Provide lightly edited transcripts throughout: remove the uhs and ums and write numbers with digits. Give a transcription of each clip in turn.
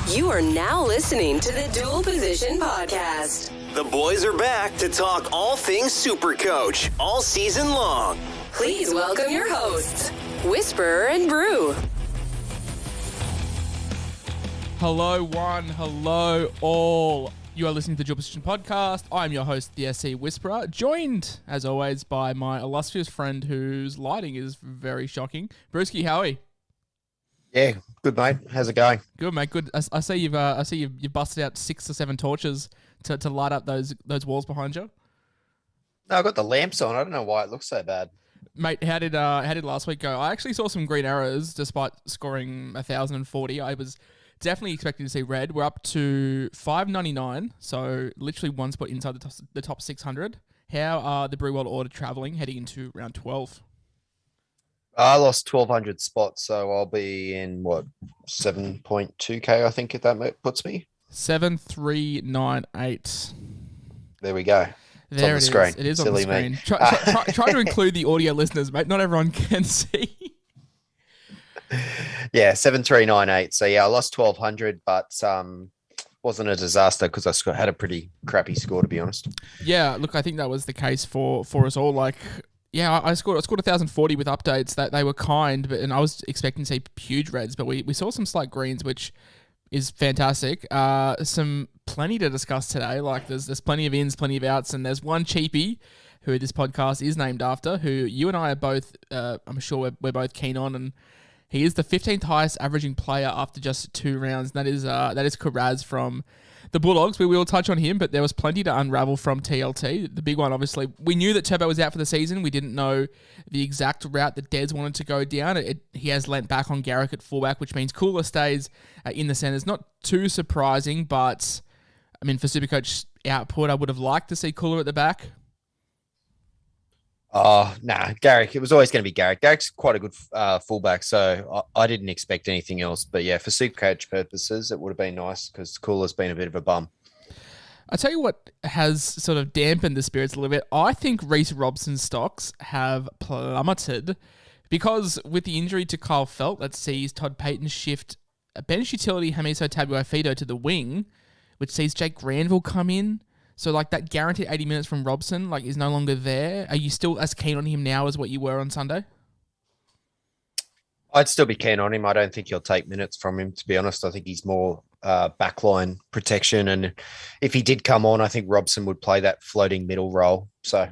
You are now listening to the Dual Position Podcast. The boys are back to talk all things SuperCoach all season long. Please welcome your hosts, Whisperer and Brew. Hello one, hello all. You are listening to the Dual Position Podcast. I'm your host, the SC Whisperer, joined, as always, by my illustrious friend whose lighting is very shocking. Brewski, how are you? Yeah, good mate. How's it going? Good, mate. Good. I see you've busted out 6 or 7 torches to light up those walls behind you. No, I got the lamps on. I don't know why it looks so bad. Mate, how did last week go? I actually saw some green arrows despite scoring 1,040. I was definitely expecting to see red. We're up to 599, so literally one spot inside the top 600. How are the Brew World Order travelling heading into round 12? I lost 1,200 spots, so I'll be in, 7.2k, I think, if that puts me. 7398. There we go. It's There on the it is. screen. It is Silly on the screen. me. Try to include the audio listeners, mate. Not everyone can see. Yeah, 7398. So, yeah, I lost 1,200, but wasn't a disaster because I had a pretty crappy score, to be honest. Yeah, look, I think that was the case for us all. Like, yeah, I scored 1,040 with updates. That they were kind, and I was expecting to see huge reds, but we saw some slight greens, which is fantastic. Some plenty to discuss today. Like there's plenty of ins, plenty of outs, and there's one cheapie who this podcast is named after, who you and I are both, I'm sure we're both keen on, and he is the 15th highest averaging player after just 2 rounds. And that is KIRAZ from the Bulldogs. We will touch on him, but there was plenty to unravel from TLT. The big one, obviously, we knew that Turbo was out for the season. We didn't know the exact route that Des wanted to go down. He has lent back on Garrick at fullback, which means Cooler stays in the centres. Not too surprising, but I mean, for Supercoach output, I would have liked to see Cooler at the back. Oh, nah, Garrick. It was always going to be Garrick. Garrick's quite a good fullback, so I didn't expect anything else. But yeah, for Supercoach purposes, it would have been nice because Cooler's been a bit of a bum. I tell you what has sort of dampened the spirits a little bit. I think Reece Robson's stocks have plummeted because with the injury to Kyle Felt, that sees Todd Payton shift a bench utility Hamiso Tabuai-Fidow to the wing, which sees Jake Granville come in. So, like, that guaranteed 80 minutes from Robson, like, is no longer there. Are you still as keen on him now as what you were on Sunday? I'd still be keen on him. I don't think he'll take minutes from him, to be honest. I think he's more backline protection. And if he did come on, I think Robson would play that floating middle role. So,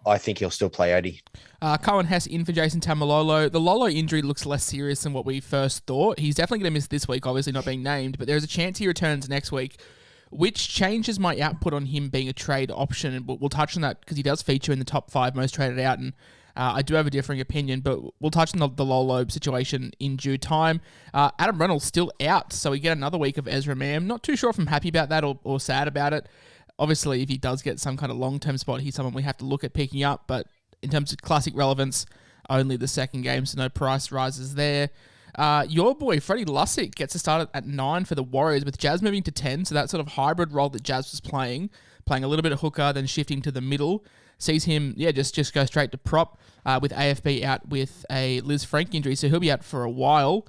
I think he'll still play 80. Cohen Hess in for Jason Tamalolo. The Lolo injury looks less serious than what we first thought. He's definitely going to miss this week, obviously not being named. But there's a chance he returns next week, which changes my output on him being a trade option. And we'll touch on that because he does feature in the top 5 most traded out. And I do have a differing opinion, but we'll touch on the Lolo situation in due time. Adam Reynolds still out, so we get another week of Ezra Mam. Not too sure if I'm happy about that or sad about it. Obviously, if he does get some kind of long-term spot, he's someone we have to look at picking up. But in terms of classic relevance, only the second game, so no price rises there. Your boy, Freddie Lussick, gets to start at 9 for the Warriors, with Jazz moving to 10, so that sort of hybrid role that Jazz was playing a little bit of hooker, then shifting to the middle, sees him, just go straight to prop, with AFB out with a Liz Frank injury, so he'll be out for a while.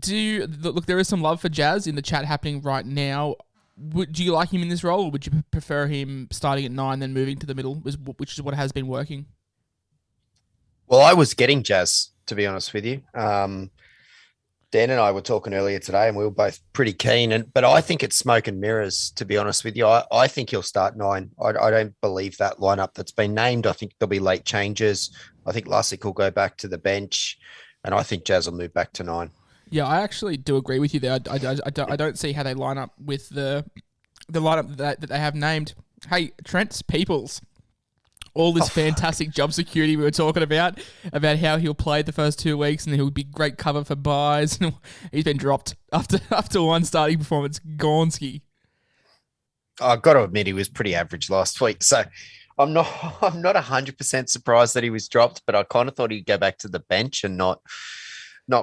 Look, there is some love for Jazz in the chat happening right now. Do you like him in this role, or would you prefer him starting at 9, then moving to the middle, which is what has been working? Well, I was getting Jazz, to be honest with you. Dan and I were talking earlier today, and we were both pretty keen. But I think it's smoke and mirrors, to be honest with you. I think he'll start 9. I don't believe that lineup that's been named. I think there'll be late changes. I think Lussick will go back to the bench, and I think Jazz will move back to 9. Yeah, I actually do agree with you there. I don't see how they line up with the lineup that they have named. Hey, Trent's Peoples. All this fantastic job security we were talking about how he'll play the first 2 weeks and he'll be great cover for buys. He's been dropped after one starting performance. Gornsky. I've got to admit he was pretty average last week, so I'm not 100% surprised that he was dropped, but I kind of thought he'd go back to the bench and not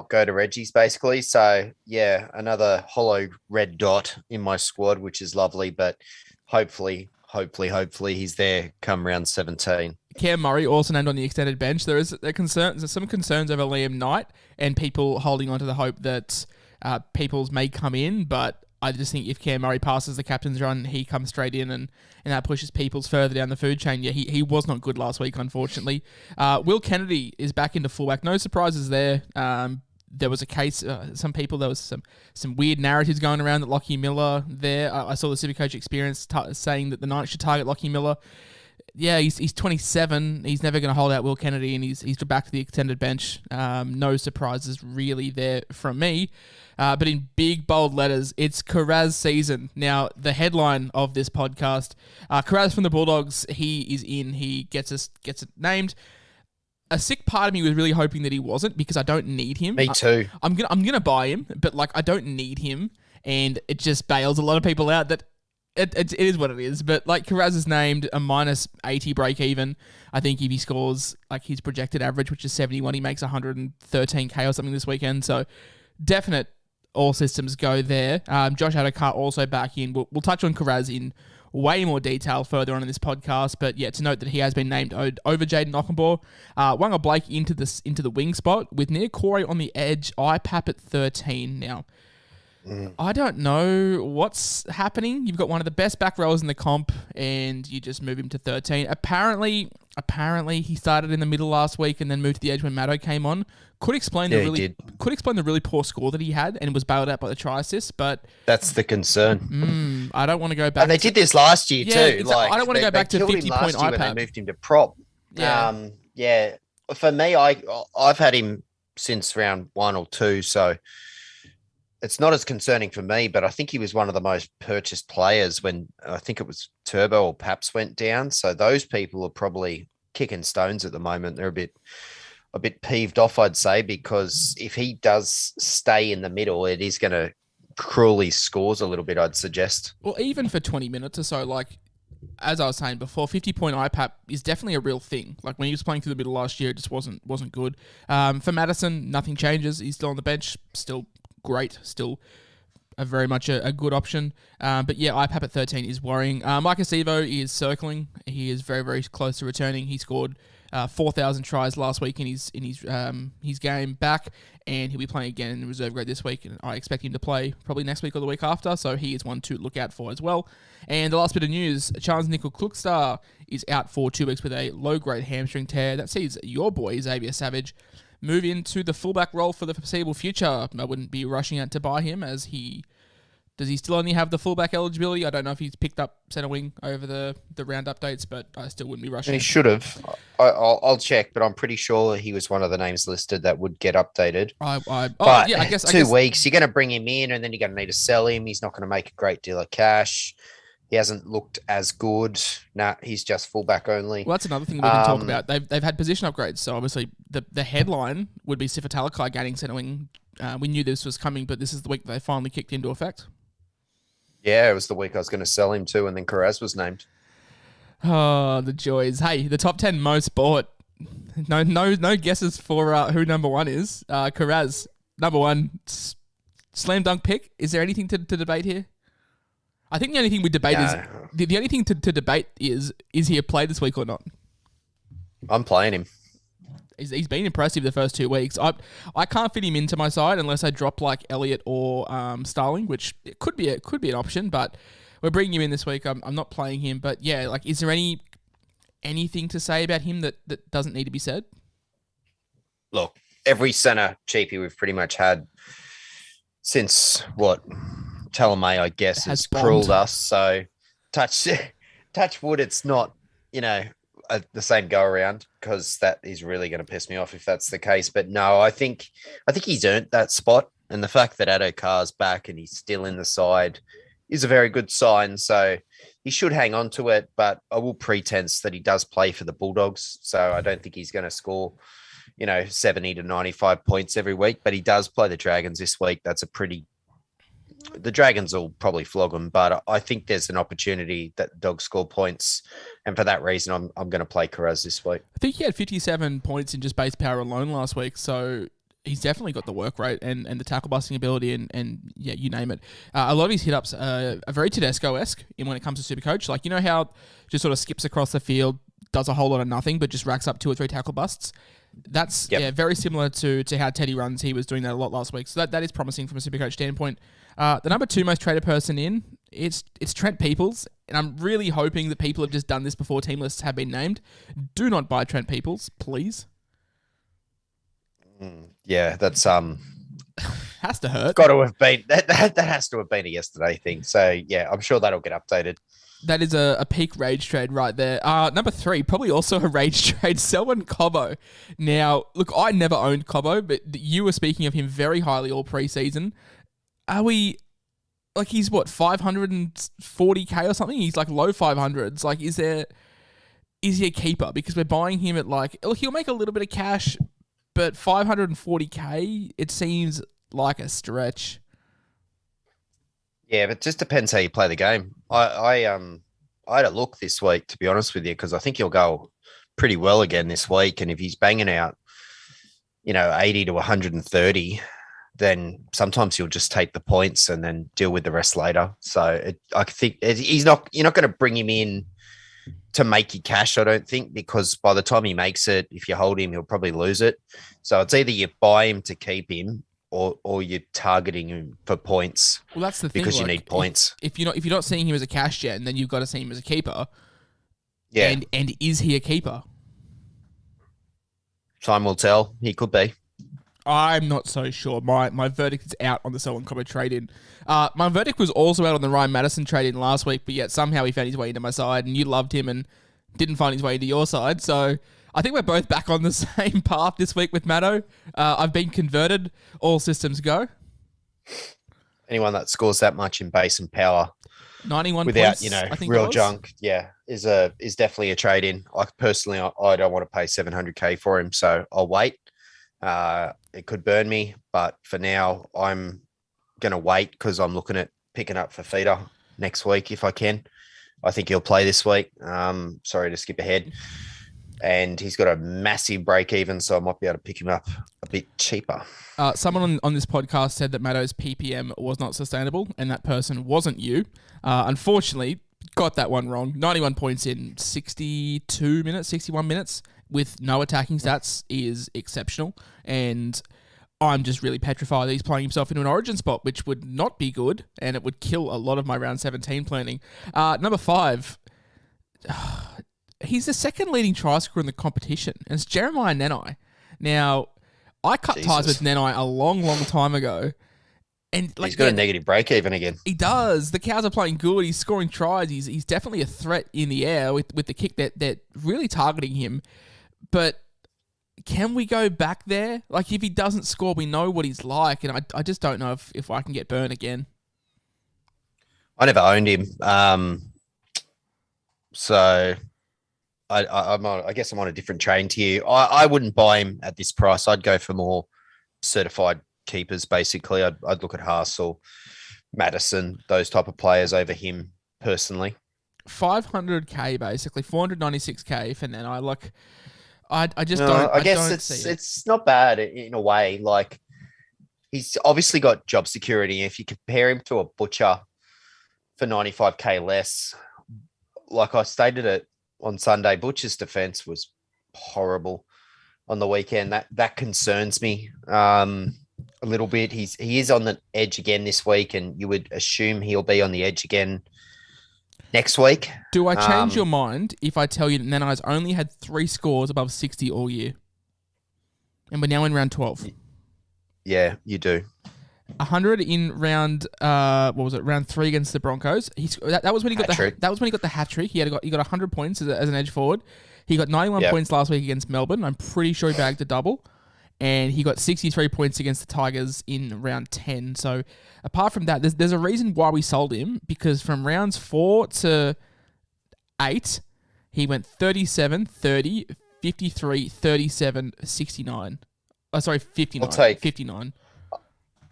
go to Reggie's, basically. So yeah, another hollow red dot in my squad, which is lovely, but hopefully he's there come round 17. Cam Murray also named on the extended bench. There's some concerns over Liam Knight and people holding on to the hope that Peoples may come in, but I just think if Cam Murray passes the captain's run, he comes straight in and that pushes Peoples further down the food chain. Yeah, he was not good last week, unfortunately. Will Kennedy is back into fullback. No surprises there. There was a case, there was some weird narratives going around that Lachie Miller there. I saw the Supercoach experience saying that the Knights should target Lachie Miller. Yeah, he's 27. He's never going to hold out Will Kennedy, and he's back to the extended bench. No surprises really there from me. But in big, bold letters, it's KIRAZ season. Now, the headline of this podcast, KIRAZ from the Bulldogs, he is in. He gets it named. A sick part of me was really hoping that he wasn't, because I don't need him. Me too. I'm gonna buy him, but like I don't need him, and it just bails a lot of people out. That it is what it is. But like KIRAZ is named a -80 break even. I think if he scores like his projected average, which is 71, he makes 113k or something this weekend. So definite all systems go there. Josh Adokar also back in. We'll touch on KIRAZ in way more detail further on in this podcast, but yeah, to note that he has been named over Jaden Ockenbaugh. Wanga Blake into the wing spot with Nia Corey on the edge. IPAP at 13 now. I don't know what's happening. You've got one of the best back rowers in the comp, and you just move him to 13. Apparently he started in the middle last week and then moved to the edge when Maddo came on. Could explain the really poor score that he had and was bailed out by the try assist, but that's the concern. I don't want to go back. And they did this last year too. Like, I don't want to go back to 50-point IPAP. When they moved him to prop. Yeah. For me, I've had him since round 1 or 2, so it's not as concerning for me, but I think he was one of the most purchased players when I think it was Turbo or Paps went down. So those people are probably kicking stones at the moment. They're a bit peeved off, I'd say, because if he does stay in the middle, it is going to cruelly scores a little bit, I'd suggest. Well, even for 20 minutes or so, like, as I was saying before, 50-point IPAP is definitely a real thing. Like, when he was playing through the middle last year, it just wasn't good. For Madison, nothing changes. He's still on the bench, still great, still very much a good option. But yeah, IPAP at 13 is worrying. Mike Acevo is circling. He is very, very close to returning. He scored 4,000 tries last week in his game back, and he'll be playing again in the reserve grade this week, and I expect him to play probably next week or the week after, so he is one to look out for as well. And the last bit of news, Charles Nickel-Klukstar is out for 2 weeks with a low-grade hamstring tear. That sees your boy, Xavier Savage, move into the fullback role for the foreseeable future. I wouldn't be rushing out to buy him, as does he still only have the fullback eligibility? I don't know if he's picked up centre wing over the round updates, but I still wouldn't be rushing. He should have. I'll check, but I'm pretty sure he was one of the names listed that would get updated. I guess 2 weeks, you're going to bring him in, and then you're going to need to sell him. He's not going to make a great deal of cash. He hasn't looked as good. He's just fullback only. Well, that's another thing we can talk about. They've had position upgrades, so obviously the headline would be Sifa Talakai gaining centre wing. We knew this was coming, but this is the week they finally kicked into effect. Yeah, it was the week I was going to sell him to, and then KIRAZ was named. Oh, the joys. Hey, the top 10 most bought. No guesses for who number 1 is. KIRAZ, number 1, slam dunk pick. Is there anything to debate here? I think the only thing we debate is the only thing to debate is he a play this week or not? I'm playing him. He's been impressive the first 2 weeks. I can't fit him into my side unless I drop like Elliott or Starling, which it could be an option. But we're bringing him in this week. I'm not playing him. But yeah, like, is there anything to say about him that doesn't need to be said? Look, every centre cheapie we've pretty much had since Talamay, I guess, has crueled us. So touch wood, it's not, the same go around, because that is really going to piss me off if that's the case. But no, I think he's earned that spot, and the fact that Adokar's back and he's still in the side is a very good sign. So he should hang on to it, but I will pretense that he does play for the Bulldogs. So I don't think he's going to score, 70 to 95 points every week, but he does play the Dragons this week. The Dragons will probably flog them, but I think there's an opportunity that the Dogs score points. And for that reason, I'm going to play KIRAZ this week. I think he had 57 points in just base power alone last week. So he's definitely got the work rate and the tackle busting ability and yeah, you name it. A lot of his hit-ups are very Tedesco-esque when it comes to Supercoach. Like, how just sort of skips across the field, does a whole lot of nothing, but just racks up 2 or 3 tackle busts. That's very similar to how Teddy runs. He was doing that a lot last week. So that is promising from a Supercoach standpoint. The number 2 most traded person in, it's Trent Peoples, and I'm really hoping that people have just done this before team lists have been named. Do not buy Trent Peoples, please. Yeah, that's has to hurt. Got to have been that has to have been a yesterday thing. So yeah, I'm sure that'll get updated. That is a peak rage trade right there. Number 3, probably also a rage trade, Selwyn Cobbo. Now, look, I never owned Cobbo, but you were speaking of him very highly all preseason. Are we, like, he's what, 540k or something? He's like low 500s. Like, is he a keeper? Because we're buying him at like, look, he'll make a little bit of cash, but 540k, it seems like a stretch. Yeah, but it just depends how you play the game. I had a look this week, to be honest with you, because I think he'll go pretty well again this week. And if he's banging out, 80 to 130, then sometimes he'll just take the points and then deal with the rest later. So I think you're not going to bring him in to make you cash, I don't think, because by the time he makes it, if you hold him, he'll probably lose it. So it's either you buy him to keep him, or you're targeting him for points. Well, that's the thing, because you need points. If you're not seeing him as a cash gen, then you've got to see him as a keeper. Yeah. And is he a keeper? Time will tell. He could be. I'm not so sure. My verdict is out on the Selwyn Cobbo trade-in. My verdict was also out on the Ryan Madison trade-in last week, but yet somehow he found his way into my side, and you loved him and didn't find his way into your side. So I think we're both back on the same path this week with Maddo. I've been converted. All systems go. Anyone that scores that much in base and power 91 without, points, I think real junk, is definitely a trade-in. I personally don't want to pay 700k for him, so I'll wait. It could burn me, but for now, I'm going to wait because I'm looking at picking up for feeder next week if I can. I think he'll play this week. Sorry to skip ahead. And he's got a massive break even, so I might be able to pick him up a bit cheaper. Someone on this podcast said that Maddo's PPM was not sustainable, and that person wasn't you. Unfortunately, got that one wrong. 91 points in 61 minutes with no attacking stats is exceptional, and I'm just really petrified that he's playing himself into an origin spot, which would not be good, and it would kill a lot of my round 17 planning. Number 5, he's the second leading try scorer in the competition, and it's Jeremiah Nenai. Now, I cut ties with Nenai a long, long time ago. And he's got a negative break even again. He does. The Cows are playing good. He's scoring tries. He's definitely a threat in the air with the kick that really targeting him. But can we go back there? Like, if he doesn't score, we know what he's like, and I just don't know if I can get burned again. I never owned him. So I guess I'm on a different train to you. I wouldn't buy him at this price. I'd go for more certified keepers, basically. I'd look at Haas or Madison, those type of players over him personally. 500k basically, 496k for Nenai. Like, I just no, don't. I guess don't see it's not bad in a way. Like, he's obviously got job security. If you compare him to a Butcher for 95k less, like I stated it on Sunday, Butcher's defense was horrible on the weekend. That concerns me a little bit. He is on the edge again this week, and you would assume he'll be on the edge again next week. Do I change your mind if I tell you that Nenai's only had 3 scores above 60 all year? And we're now in round 12. Yeah, you do. 100 in round round 3 against the Broncos. That was when he got the hat trick. He got 100 points as an edge forward. He got 91 points last week against Melbourne. I'm pretty sure he bagged a double. And he got 63 points against the Tigers in round 10. So apart from that, there's a reason why we sold him, because from rounds 4 to 8, he went 37, 30, 53, 37, 69. 59. 59.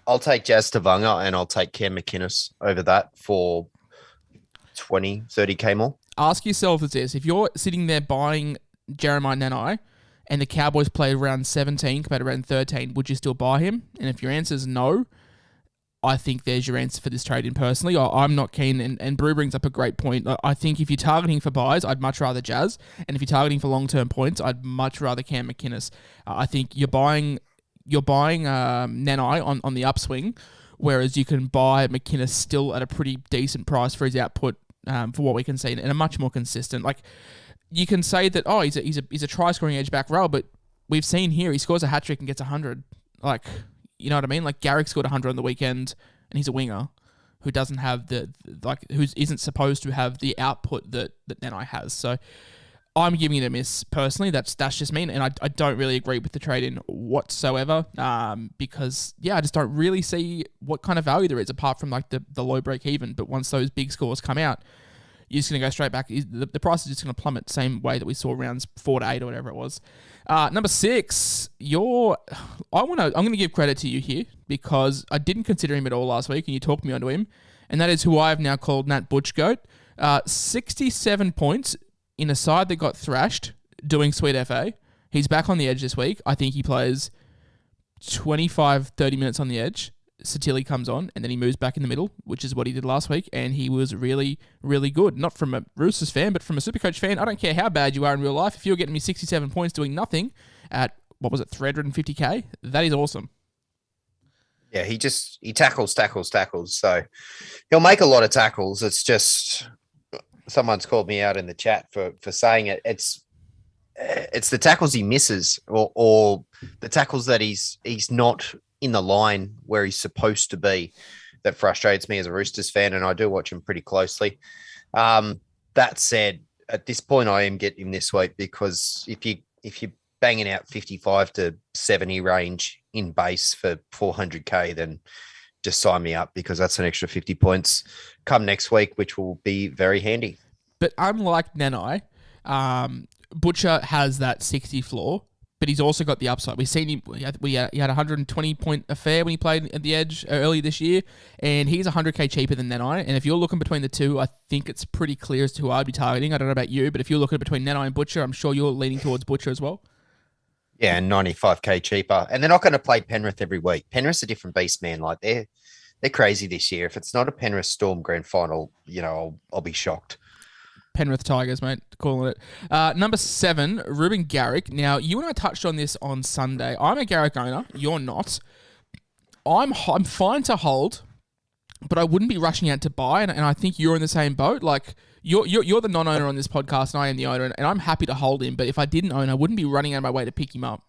I'll take Jazz Tavanga and I'll take Cam McInnes over that for 20, 30k more. Ask yourself this: if you're sitting there buying Jeremiah Nenai and the Cowboys play round 17 compared to round 13, would you still buy him? And if your answer is no, I think there's your answer for this trade-in personally. I'm not keen, and Brew brings up a great point. I think if you're targeting for buys, I'd much rather Jazz, and if you're targeting for long-term points, I'd much rather Cam McInnes. I think you're buying Nenai on the upswing whereas you can buy McInnes still at a pretty decent price for his output for what we can see, and a much more consistent. Like, you can say that, oh, he's a try-scoring edge back row, but we've seen here he scores a hat-trick and gets 100. Like, you know what I mean? Like, Garrick scored 100 on the weekend, and he's a winger who doesn't have who isn't supposed to have the output that Nanai has. So I'm giving it a miss personally. That's just me, and I don't really agree with the trade-in whatsoever. Because I just don't really see what kind of value there is apart from like the low break even. But once those big scores come out, you're just going to go straight back. The price is just going to plummet, same way that we saw rounds 4 to 8 or whatever it was. Number 6, I'm going to give credit to you here because I didn't consider him at all last week, and you talked me onto him, and that is who I have now called Nat Butchgoat. 67 points in a side that got thrashed doing Sweet FA. He's back on the edge this week. I think he plays 25, 30 minutes on the edge. Satili comes on, and then he moves back in the middle, which is what he did last week, and he was really, really good. Not from a Roosters fan, but from a Supercoach fan. I don't care how bad you are in real life. If you're getting me 67 points doing nothing at, 350k, that is awesome. Yeah, he tackles. So he'll make a lot of tackles. It's just, someone's called me out in the chat for saying it. It's the tackles he misses or the tackles that he's not in the line where he's supposed to be that frustrates me as a Roosters fan, and I do watch him pretty closely. That said, at this point, I am getting him this week because if you're banging out 55 to 70 range in base for 400k, then just sign me up because that's an extra 50 points come next week, which will be very handy. But unlike Nanai, Butcher has that 60 floor, but he's also got the upside. We've seen him. He had a 120-point affair when he played at the edge early this year, and he's 100k cheaper than Nanai. And if you're looking between the two, I think it's pretty clear as to who I'd be targeting. I don't know about you, but if you're looking between Nanai and Butcher, I'm sure you're leaning towards Butcher as well. Yeah, and 95k cheaper. And they're not going to play Penrith every week. Penrith's a different beast, man. Like, they're crazy this year. If it's not a Penrith Storm grand final, I'll be shocked. Penrith Tigers, mate, calling it. Number 7, Ruben Garrick. Now, you and I touched on this on Sunday. I'm a Garrick owner. You're not. I'm fine to hold, but I wouldn't be rushing out to buy, and I think you're in the same boat. Like, you're the non-owner on this podcast, and I am the owner, and I'm happy to hold him, but if I didn't own, I wouldn't be running out of my way to pick him up.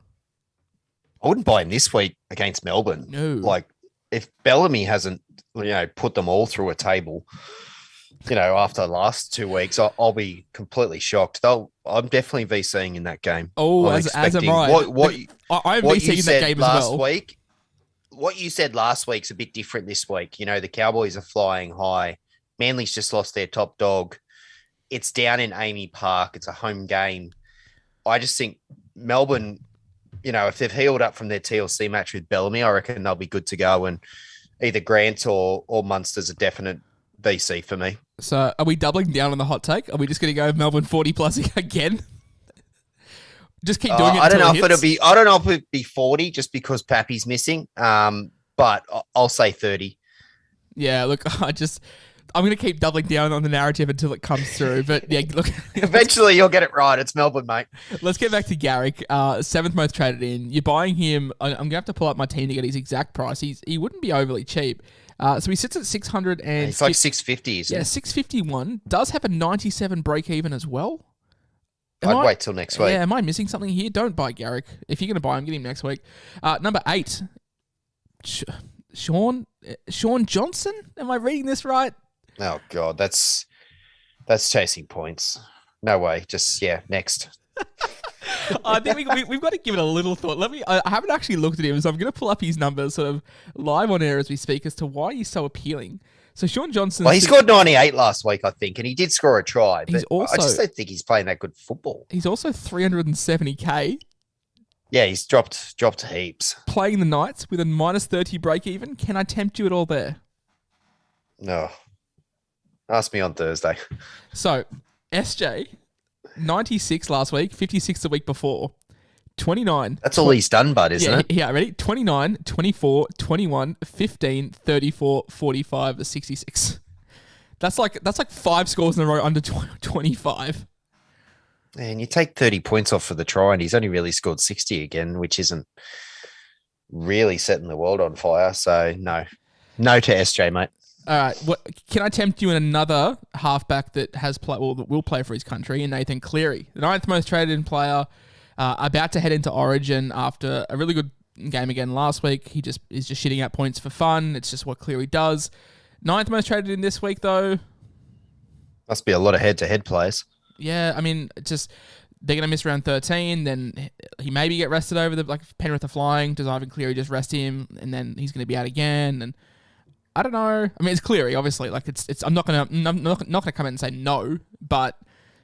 I wouldn't buy him this week against Melbourne. No. Like, if Bellamy hasn't, put them all through a table, after the last 2 weeks, I'll be completely shocked. I'm definitely VCing in that game. Oh, as am I. I'm VCing in that game as well. Week, what you said last week's a bit different this week. The Cowboys are flying high. Manly's just lost their top dog. It's down in Amy Park. It's a home game. I just think Melbourne, if they've healed up from their TLC match with Bellamy, I reckon they'll be good to go. And either Grant or Munster's a definite VC for me. So are we doubling down on the hot take? Are we just going to go Melbourne 40 plus again? Just keep doing it. I don't know if it'll be 40 just because Pappy's missing. But I'll say 30. Yeah, look, I'm going to keep doubling down on the narrative until it comes through. But yeah, look. Eventually you'll get it right. It's Melbourne, mate. Let's get back to Garrick. 7th most traded in. You're buying him. I'm going to have to pull up my team to get his exact price. He wouldn't be overly cheap. So he sits at 600 and... It's like 650, isn't it? Yeah, 651. Does have a 97 break even as well. I'd wait till next week. Yeah, am I missing something here? Don't buy Garrick. If you're going to buy him, get him next week. Number 8. Sean Johnson? Am I reading this right? Oh, God. That's chasing points. No way. Just, next. I think we've got to give it a little thought. I haven't actually looked at him, so I'm going to pull up his numbers sort of live on air as we speak as to why he's so appealing. So Sean Johnson... Well, he scored 98 last week, I think, and he did score a try. But I just don't think he's playing that good football. He's also 370k. Yeah, he's dropped heaps. Playing the Knights with a minus 30 break even. Can I tempt you at all there? No. Ask me on Thursday. So, SJ... 96 last week, 56 the week before, 29. That's all he's done, bud, isn't it? Yeah, ready? 29, 24, 21, 15, 34, 45, 66. That's like 5 scores in a row under 25. And you take 30 points off for the try, and he's only really scored 60 again, which isn't really setting the world on fire. So, no. No to SJ, mate. All right. What can I tempt you in another halfback that has that will play for his country, and Nathan Cleary, the 9th most traded in player, about to head into Origin after a really good game again last week. He is just shitting out points for fun. It's just what Cleary does. 9th most traded in this week though. Must be a lot of head-to-head players. Yeah, I mean, they're going to miss round 13, then he maybe get rested over Penrith are flying. Does Ivan Cleary just rest him, and then he's going to be out again? And I don't know. I mean, it's Cleary, obviously. I'm not going to come in and say no, but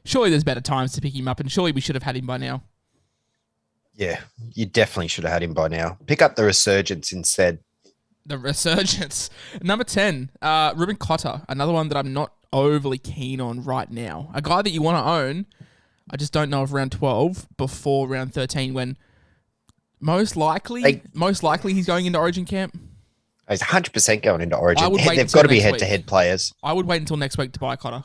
surely there's better times to pick him up, and surely we should have had him by now. Yeah, you definitely should have had him by now. Pick up the Resurgence instead. The Resurgence. Number 10, Ruben Cotter, another one that I'm not overly keen on right now. A guy that you want to own. I just don't know if round 12 before round 13, when most likely he's going into Origin camp. He's 100% going into Origin. They've got to be head-to-head players. I would wait until next week to buy Cotter.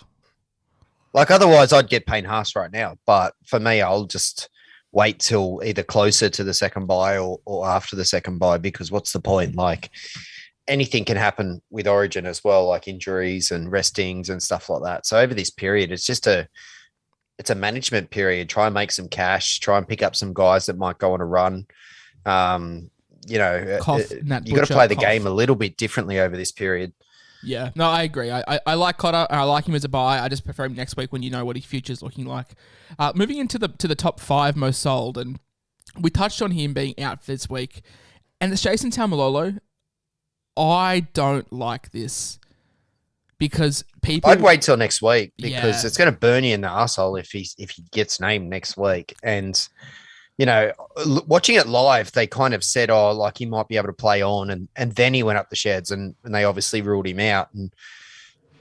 Otherwise, I'd get Payne Haas right now. But for me, I'll just wait till either closer to the second buy or after the second buy, because what's the point? Anything can happen with Origin as well, like injuries and restings and stuff like that. So over this period, it's a management period. Try and make some cash. Try and pick up some guys that might go on a run. You got to play the game a little bit differently over this period. Yeah, no, I agree. I like Cotter. I like him as a buy. I just prefer him next week when you know what his future's looking like. Moving into the top 5 most sold, and we touched on him being out this week. And it's Jason Taumalolo. I don't like this because people. I'd wait till next week because it's going to burn you in the arsehole if he gets named next week. And watching it live, they kind of said, he might be able to play on. And then he went up the sheds and they obviously ruled him out. And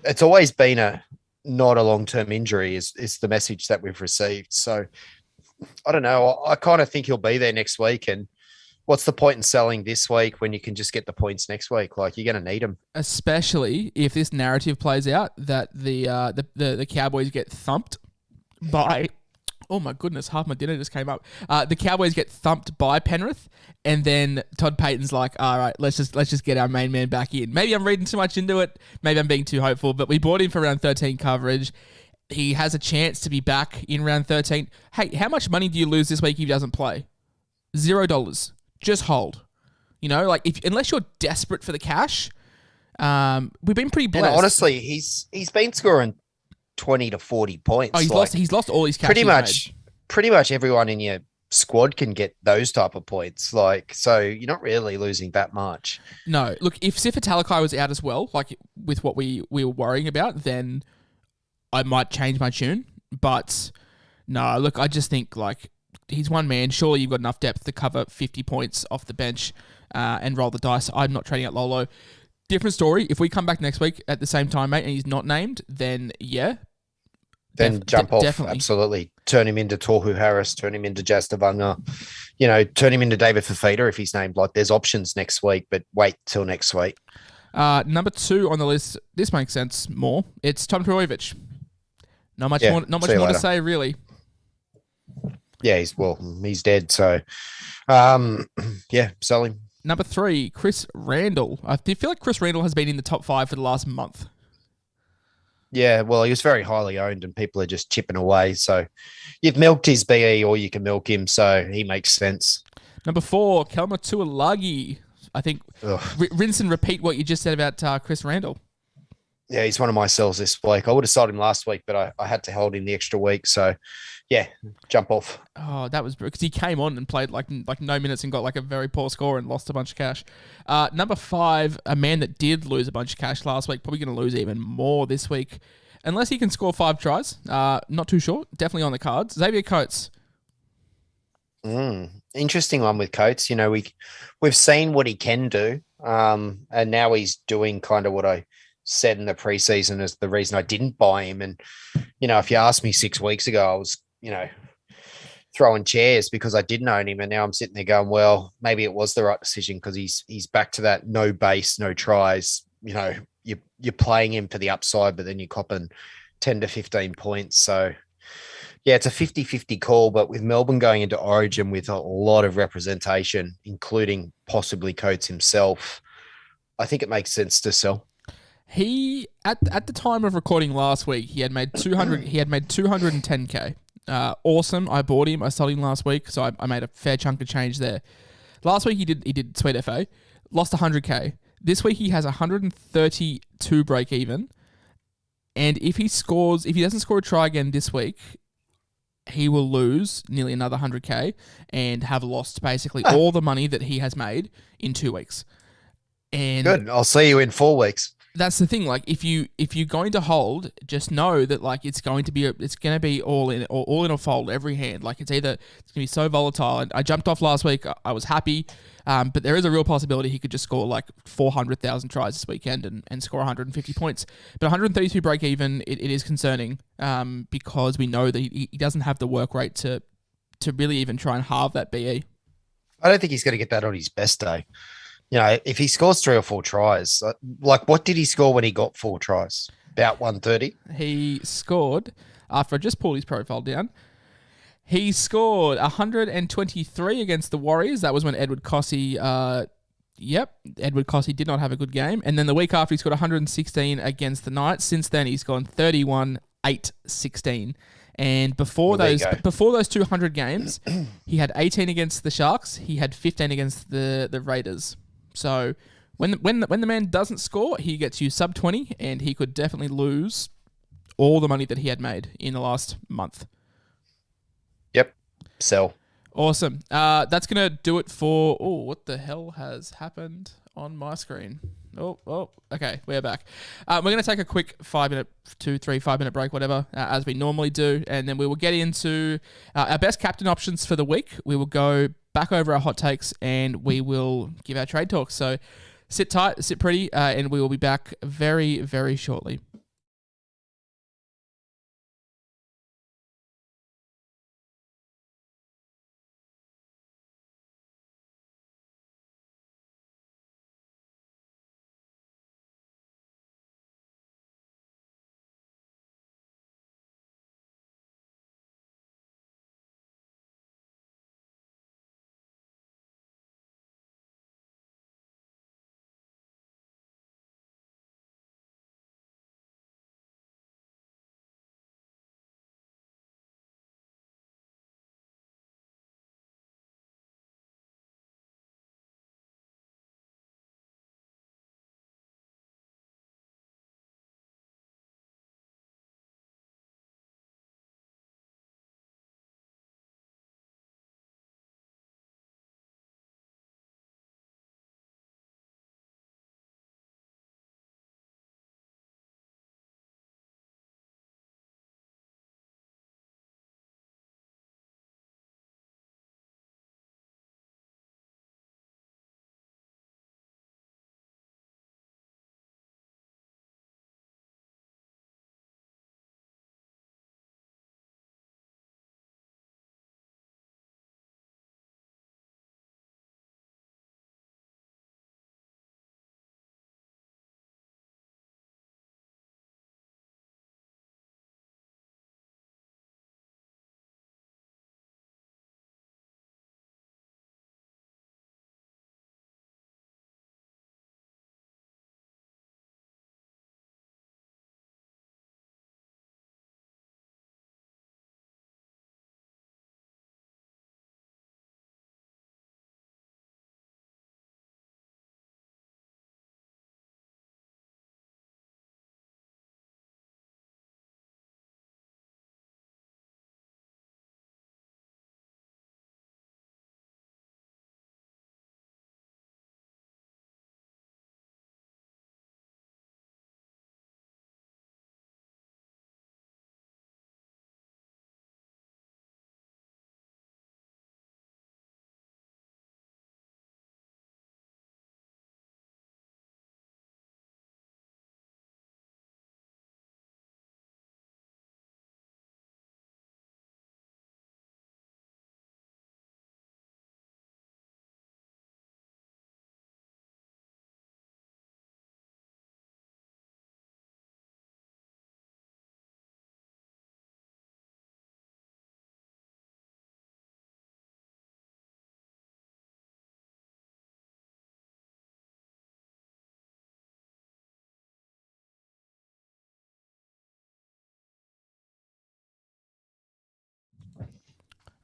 it's always been not a long-term injury is the message that we've received. So I don't know. I kind of think he'll be there next week. And what's the point in selling this week when you can just get the points next week? You're going to need them. Especially if this narrative plays out that the Cowboys get thumped by... Oh my goodness, half my dinner just came up. The Cowboys get thumped by Penrith, and then Todd Payton's like, all right, let's just get our main man back in. Maybe I'm reading too much into it. Maybe I'm being too hopeful, but we bought him for round 13 coverage. He has a chance to be back in round 13. Hey, how much money do you lose this week if he doesn't play? $0. Just hold. Unless you're desperate for the cash, we've been pretty blessed. And honestly, he's been scoring 20 to 40 points. Oh, he's lost all his cash. Pretty much everyone in your squad can get those type of points. So you're not really losing that much. No, look, if Sifa Talakai was out as well, with what we were worrying about, then I might change my tune. But no, look, I just think he's one man. Surely you've got enough depth to cover 50 points off the bench and roll the dice. I'm not trading out Lolo. Different story. If we come back next week at the same time, mate, and he's not named, then yeah. Then jump off. Definitely. Absolutely. Turn him into Tohu Harris. Turn him into Jas Davanga. Turn him into David Fafita if he's named. There's options next week, but wait till next week. Number 2 on the list. This makes sense more. It's Tom Trbojevic. Not much more to say, really. Yeah, he's dead. So, sell him. Number 3, Chris Randall. I feel like Chris Randall has been in the top 5 for the last month. Yeah, well, he was very highly owned and people are just chipping away. So you've milked his BE or you can milk him. So he makes sense. Number 4, Kelma Tuilagi. I think rinse and repeat what you just said about Chris Randall. Yeah, he's one of my sells this week. I would have sold him last week, but I had to hold him the extra week. So, yeah, jump off. Oh, that was because he came on and played like no minutes and got a very poor score and lost a bunch of cash. Number 5, a man that did lose a bunch of cash last week, probably going to lose even more this week, unless he can score 5 tries. Not too sure. Definitely on the cards. Xavier Coates. Interesting one with Coates. We've seen what he can do, and now he's doing kind of what I said in the preseason as the reason I didn't buy him. And, if you asked me 6 weeks ago, I was, throwing chairs because I didn't own him. And now I'm sitting there going, well, maybe it was the right decision because he's back to that no base, no tries. You're playing him for the upside, but then you're copping 10 to 15 points. So, yeah, it's a 50-50 call, but with Melbourne going into Origin with a lot of representation, including possibly Coates himself, I think it makes sense to sell. He at the time of recording last week, he had made 200. He had made 210k. Awesome. I bought him. I sold him last week, so I made a fair chunk of change there. Last week he did sweet FA, lost 100k. This week he has 132 break even, and if he doesn't score a try again this week, he will lose nearly another 100k and have lost basically all the money that he has made in 2 weeks. And Good. I'll see you in 4 weeks. that's the thing. Like, if you're going to hold, just know that like it's going to be all in or fold every hand. Like it's gonna be so volatile. And I jumped off last week. I was happy, but there is a real possibility he could just score like 400,000 tries this weekend and score 150 points. But 132 break even, it is concerning because we know that he doesn't have the work rate to really even try and halve that BE. I don't think he's going to get that on his best day. You know, if he scores 3 or 4 tries, like what did he score when he got 4 tries? About 130? He scored, after I just pulled his profile down, he scored 123 against the Warriors. That was when Edward Cossey, Edward Cossey did not have a good game. And then the week after, he scored 116 against the Knights. Since then, he's gone 31, 8, 16. And before those 200 games, he had 18 against the Sharks. He had 15 against the Raiders. So when the man doesn't score, he gets you sub 20, and he could definitely lose all the money that he had made in the last month. Yep. Sell. Awesome. That's going to do it for... Oh, what the hell has happened on my screen? Oh, okay, we're back. We're going to take a quick 5-minute break, whatever, as we normally do, and then we will get into our best captain options for the week. We will go back over our hot takes, and we will give our trade talks. So sit tight, sit pretty, and we will be back very, very shortly.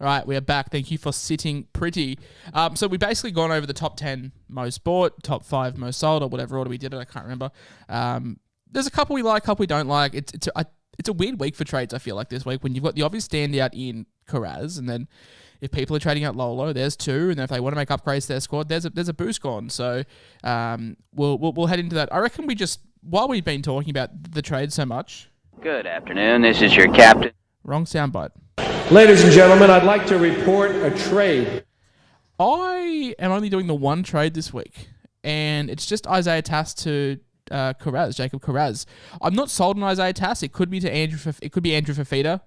All right, we are back. Thank you for sitting pretty. So we basically gone over the top 10 most bought, top 5 most sold, or whatever order we did it. I can't remember. There's a couple we like, a couple we don't like. It's a weird week for trades, I feel like, this week, when you've got the obvious standout in KIRAZ, and then if people are trading out Lolo, there's 2, and then if they want to make upgrades to their squad, there's a boost gone. So we'll head into that. I reckon we just, while we've been talking about the trade so much. Good afternoon. This is your captain. Wrong soundbite. Ladies and gentlemen, I'd like to report a trade. I am only doing the one trade this week, and it's just Isaiah Tass to KRAZ, Jacob KRAZ. I'm not sold on Isaiah Tass. It could be Andrew Fafita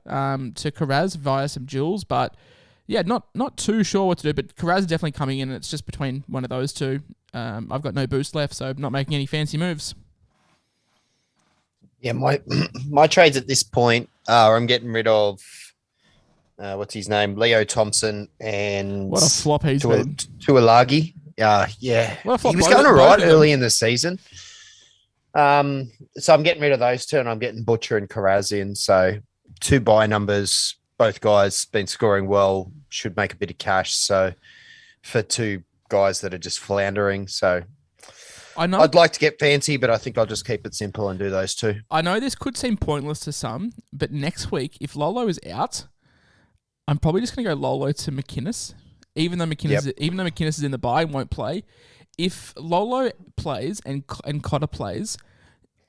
to KRAZ via some duels, but yeah, not too sure what to do. But KRAZ is definitely coming in, and it's just between one of those two. I've got no boost left, so I'm not making any fancy moves. Yeah, my trades at this point are I'm getting rid of what's his name, Leo Thompson, and what a flop he's been. Tuilagi. Yeah, what a flop. He was going all right early in the season. So I'm getting rid of those 2, and I'm getting Butcher and KIRAZ in. So 2 buy numbers, both guys been scoring well, should make a bit of cash. So for 2 guys that are just floundering, so. I know I'd like to get fancy, but I think I'll just keep it simple and do those 2. I know this could seem pointless to some, but next week, if Lolo is out, I'm probably just going to go Lolo to McInnes, even though McInnes is in the bye and won't play. If Lolo plays and Cotter plays,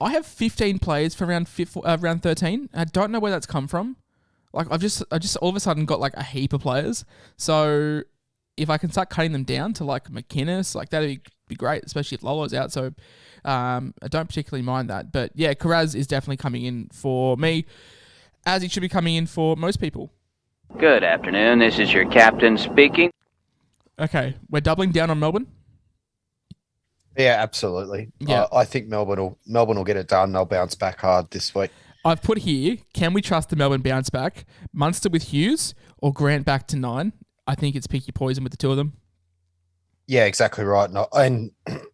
I have 15 players for round 13. I don't know where that's come from. Like I just all of a sudden got like a heap of players. So if I can start cutting them down to like McInnes, like that'd be great, especially if Lolo's out. So I don't particularly mind that. But yeah, KIRAZ is definitely coming in for me, as he should be coming in for most people. Good afternoon. This is your captain speaking. Okay, we're doubling down on Melbourne. Yeah, absolutely. Yeah, I think Melbourne will get it done. They'll bounce back hard this week. I've put here, can we trust the Melbourne bounce back? Munster with Hughes or Grant back to 9? I think it's pick your poison with the 2 of them. Yeah, exactly right. And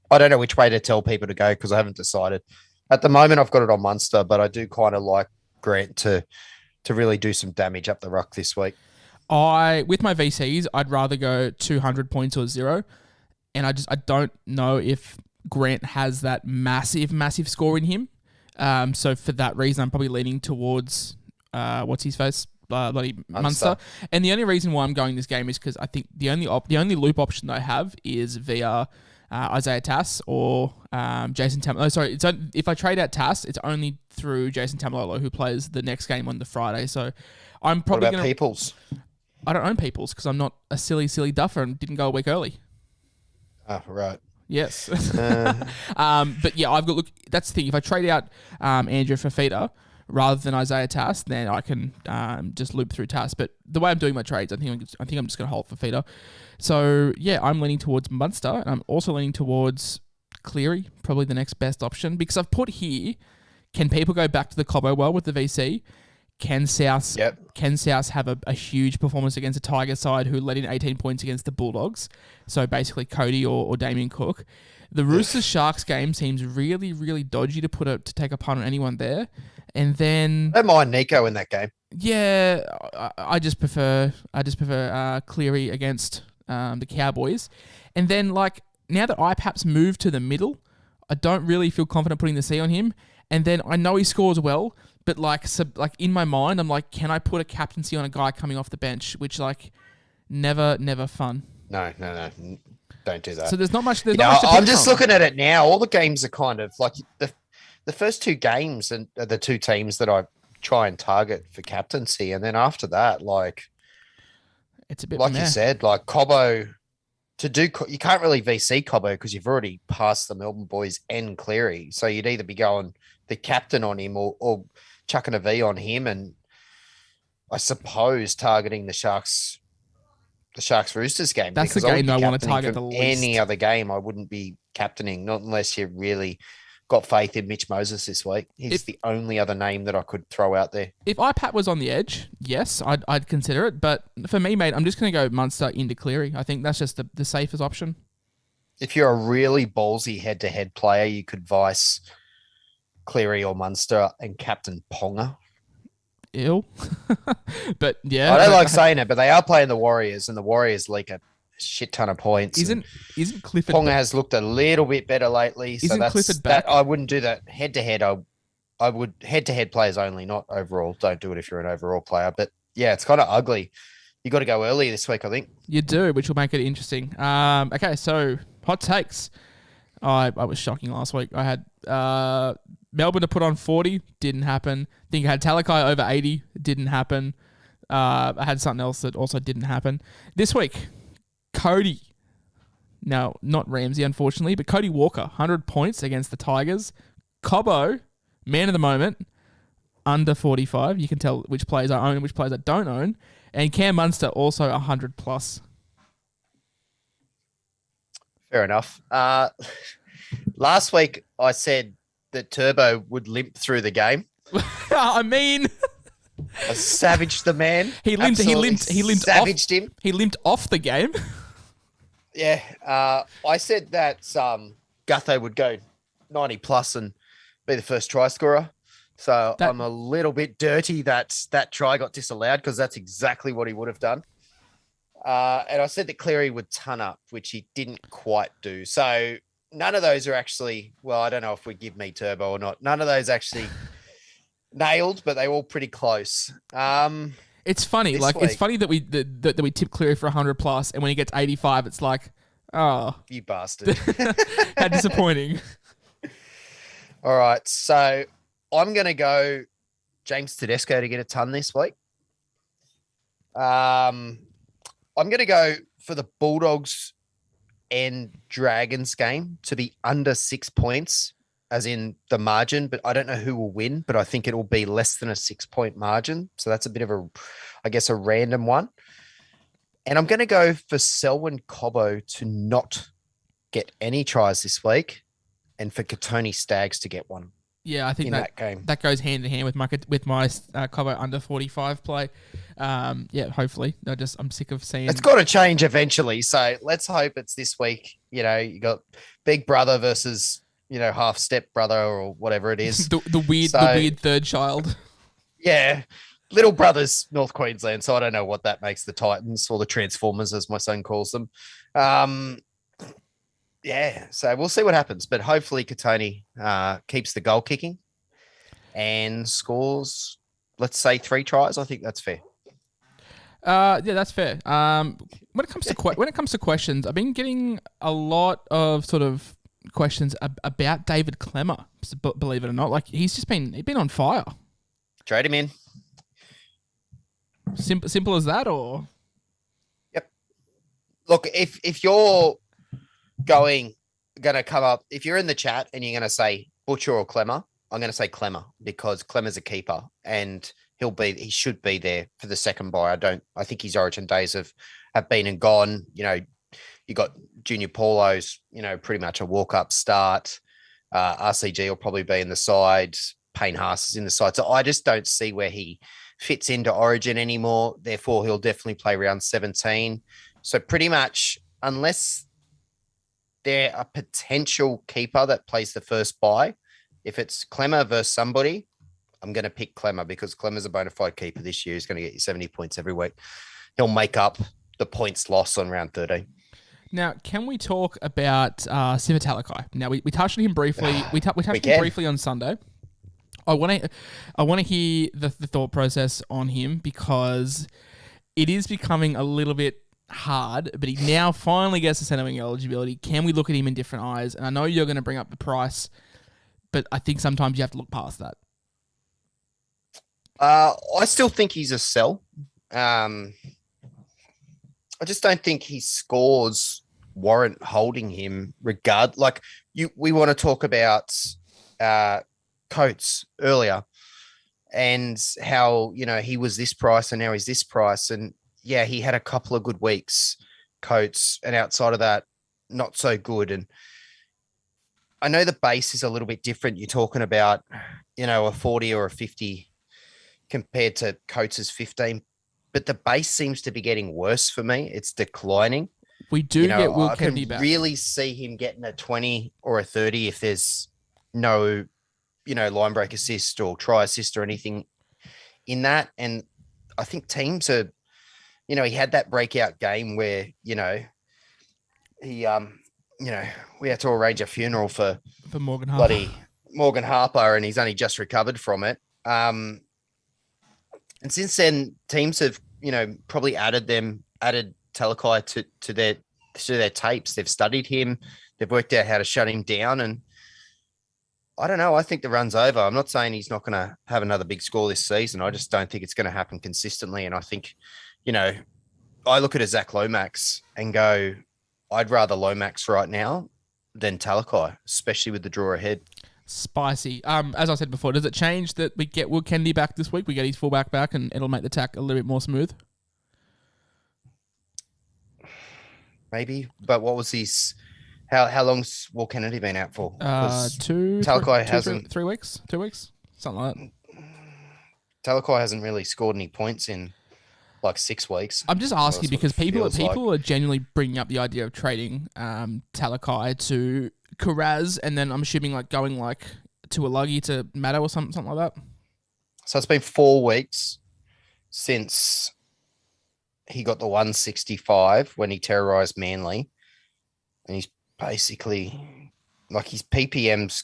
I don't know which way to tell people to go because I haven't decided. At the moment, I've got it on Munster, but I do kind of like Grant to really do some damage up the ruck this week. With my VCs, I'd rather go 200 points or 0. And I don't know if Grant has that massive score in him. So for that reason, I'm probably leaning towards what's his face? Bloody Munster. And the only reason why I'm going this game is because I think the only loop option I have is via Isaiah Tass or Jason Tamalolo. Sorry, if I trade out Tass, it's only through Jason Tamalolo, who plays the next game on the Friday. So I'm probably going to... Peoples? I don't own Peoples because I'm not a silly duffer and didn't go a week early. Oh, right. Yes. But yeah, that's the thing. If I trade out Andrew Fafita rather than Isaiah Tass, then I can just loop through Tass. But the way I'm doing my trades, I think I'm just going to hold Fafita. So yeah, I'm leaning towards Munster, and I'm also leaning towards Cleary, probably the next best option, because I've put here, can people go back to the Cobbo well with the VC? Can South have a huge performance against a Tiger side who led in 18 points against the Bulldogs? So basically Cody or Damien Cook. The Roosters-Sharks game seems really, really dodgy to take a punt on anyone there. And then... I don't mind Nico in that game. Yeah, I just prefer Cleary against the Cowboys. And then like now that IPAP's moved to the middle, I don't really feel confident putting the C on him. And then I know he scores well, but like in my mind, I'm like, can I put a captaincy on a guy coming off the bench? Which like never fun. No, don't do that. So there's not much. I'm just looking at it now. All the games are kind of like the first 2 games and the 2 teams that I try and target for captaincy, and then after that, like it's a bit like you said, like Cobbo. You can't really VC Cobbo because you've already passed the Melbourne boys and Cleary. So you'd either be going the captain on him or chucking a V on him, and I suppose targeting the Sharks Roosters game. That's the game I want to target the least. Any other game I wouldn't be captaining, not unless you really got faith in Mitch Moses this week. He's the only other name that I could throw out there. If IPAT was on the edge, yes, I'd consider it. But for me, mate, I'm just going to go Munster into Cleary. I think that's just the safest option. If you're a really ballsy head-to-head player, you could vice Cleary or Munster and captain Ponga. Ew. But yeah, I don't like saying it, but they are playing the Warriors, and the Warriors leak a shit ton of points. Isn't Clifford Ponga has looked a little bit better lately, so Isn't Clifford back? I wouldn't do that head to head. I would head to head players only, not overall. Don't do it if you're an overall player. But yeah, it's kind of ugly. You got to go early this week, I think. You do, which will make it interesting. Okay, so hot takes. I was shocking last week. I had Melbourne to put on 40, didn't happen. Think I had Talakai over 80, didn't happen. I had something else that also didn't happen. This week, Cody. Now, not Ramsey, unfortunately, but Cody Walker, 100 points against the Tigers. Cobbo, man of the moment, under 45. You can tell which players I own and which players I don't own. And Cam Munster, also 100 plus. Fair enough. Last week, I said that Turbo would limp through the game. I mean... I savaged the man. He limped savaged him. He limped off the game. Yeah. I said that Gutho would go 90 plus and be the first try scorer. So I'm a little bit dirty that try got disallowed because that's exactly what he would have done. And I said that Cleary would ton up, which he didn't quite do. So none of those are actually, well, I don't know if we give me Turbo or not. None of those actually nailed, but they were all pretty close. It's funny, it's funny that we tip Cleary for 100 plus, and when he gets 85, it's like, oh, you bastard! How disappointing. All right, so I'm gonna go James Tedesco to get a ton this week. I'm gonna go for the Bulldogs and Dragons game to be under 6 points, as in the margin, but I don't know who will win, but I think it will be less than a 6 point margin. So that's a bit of a random one. And I'm going to go for Selwyn Cobbo to not get any tries this week and for Katoni Staggs to get one. Yeah, I think in that game. That goes hand in hand with my Cobbo under 45 play. Yeah, hopefully. I'm sick of seeing. It's got to change eventually. So let's hope it's this week. You know, you got Big Brother versus, half step brother or whatever it is. the weird third child. Yeah. Little Brothers, North Queensland. So I don't know what that makes the Titans or the Transformers, as my son calls them. Yeah, so we'll see what happens. But hopefully Katoni keeps the goal kicking and scores, let's say, 3 tries. I think that's fair. Yeah, that's fair. When it comes to questions, I've been getting a lot of sort of questions about David Clemmer, believe it or not. Like he's been on fire. Trade him in. Simple as that, or? Yep. Look, if you're going to come up, if you're in the chat and you're going to say Butcher or Clemmer, I'm going to say Clemmer because Clemmer's a keeper and he should be there for the second bye. I think his origin days have been and gone. You got Junior Paulo's, pretty much a walk-up start. RCG will probably be in the side. Payne Haas is in the side. So I just don't see where he fits into origin anymore. Therefore, he'll definitely play round 17. So pretty much, unless they're a potential keeper that plays the first bye, if it's Clemmer versus somebody, I'm going to pick Clemmer because Clemmer's a bona fide keeper this year. He's going to get you 70 points every week. He'll make up the points loss on round 13. Now, can we talk about Siva Talakai? Now, we touched on him briefly. We touched on him briefly on Sunday. I want to hear the thought process on him because it is becoming a little bit hard, but he now finally gets the centre wing eligibility. Can we look at him in different eyes? And I know you're going to bring up the price, but I think sometimes you have to look past that. I still think he's a sell. I just don't think his scores warrant holding him we want to talk about Coates earlier and how, he was this price and now he's this price. And yeah, he had a couple of good weeks, Coates, and outside of that, not so good. And I know the base is a little bit different. You're talking about, a 40 or a 50 compared to Coates' 15, but the base seems to be getting worse for me. It's declining. We do get Will I Kennedy can back. really see him getting a 20 or a 30 if there's no, line break assist or try assist or anything in that. And I think teams are, he had that breakout game where, he, we had to arrange a funeral for Morgan Harper. bloody Morgan Harper, and he's only just recovered from it. And since then, teams have, probably added Talakai to their tapes. They've studied him. They've worked out how to shut him down. And I don't know. I think the run's over. I'm not saying he's not going to have another big score this season. I just don't think it's going to happen consistently. And I think, I look at a Zach Lomax and go, I'd rather Lomax right now than Talakai, especially with the draw ahead. Spicy. As I said before, does it change that we get Will Kennedy back this week? We get his fullback back and it'll make the tack a little bit more smooth? Maybe. But what was his... How long's Will Kennedy been out for? Talakai hasn't... 3 weeks? 2 weeks? Something like that. Talakai hasn't really scored any points in like 6 weeks. I'm just asking because people like. are genuinely bringing up the idea of trading Talakai to KIRAZ, and then I'm assuming like going like to a Luggy to Maddo or something like that. So it's been 4 weeks since he got the 165 when he terrorised Manly, and he's basically like his PPM's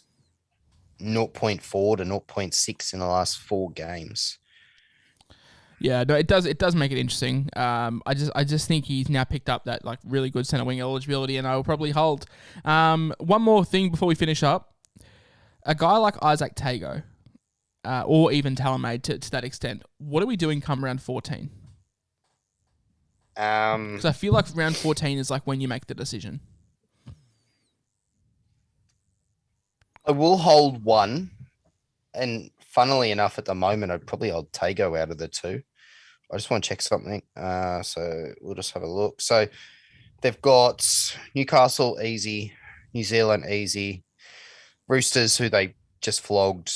0.4 to 0.6 in the last 4 games. Yeah, no, it does make it interesting. I just think he's now picked up that like really good centre wing eligibility, and I will probably hold. One more thing before we finish up, a guy like Isaac Tago, or even Talamade to that extent. What are we doing come round 14? Because I feel like round 14 is like when you make the decision. I will hold one, and funnily enough, at the moment, I'd probably hold Tago out of the 2. I just want to check something. So we'll just have a look. So they've got Newcastle easy, New Zealand easy, Roosters, who they just flogged,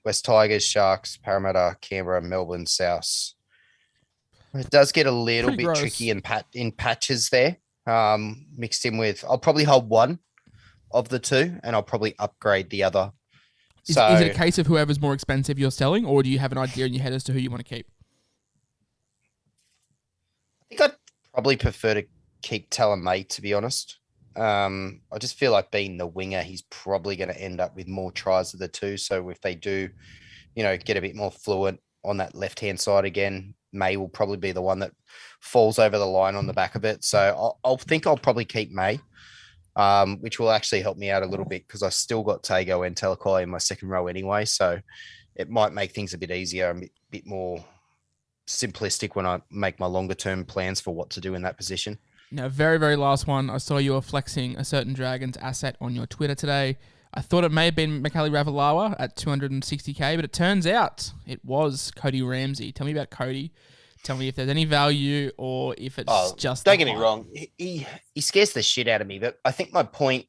West Tigers, Sharks, Parramatta, Canberra, Melbourne, South. It does get a little Pretty bit gross. tricky in patches there, mixed in with, I'll probably hold one of the 2, and I'll probably upgrade the other. Is it a case of whoever's more expensive you're selling, or do you have an idea in your head as to who you want to keep? I think I'd probably prefer to keep Talamate, to be honest. I just feel like being the winger, he's probably going to end up with more tries of the 2. So if they do, get a bit more fluent on that left-hand side again, May will probably be the one that falls over the line on the back of it. So I'll probably keep May, which will actually help me out a little bit because I still got Tago and Talakai in my second row anyway. So it might make things a bit easier, a bit more simplistic when I make my longer term plans for what to do in that position. Now, very, very last one. I saw you were flexing a certain Dragons asset on your Twitter today. I thought it may have been Makali Ravalawa at 260k, but it turns out it was Cody Ramsey. Tell me about Cody. Tell me if there's any value or if it's just... Don't get me wrong. He scares the shit out of me. But I think my point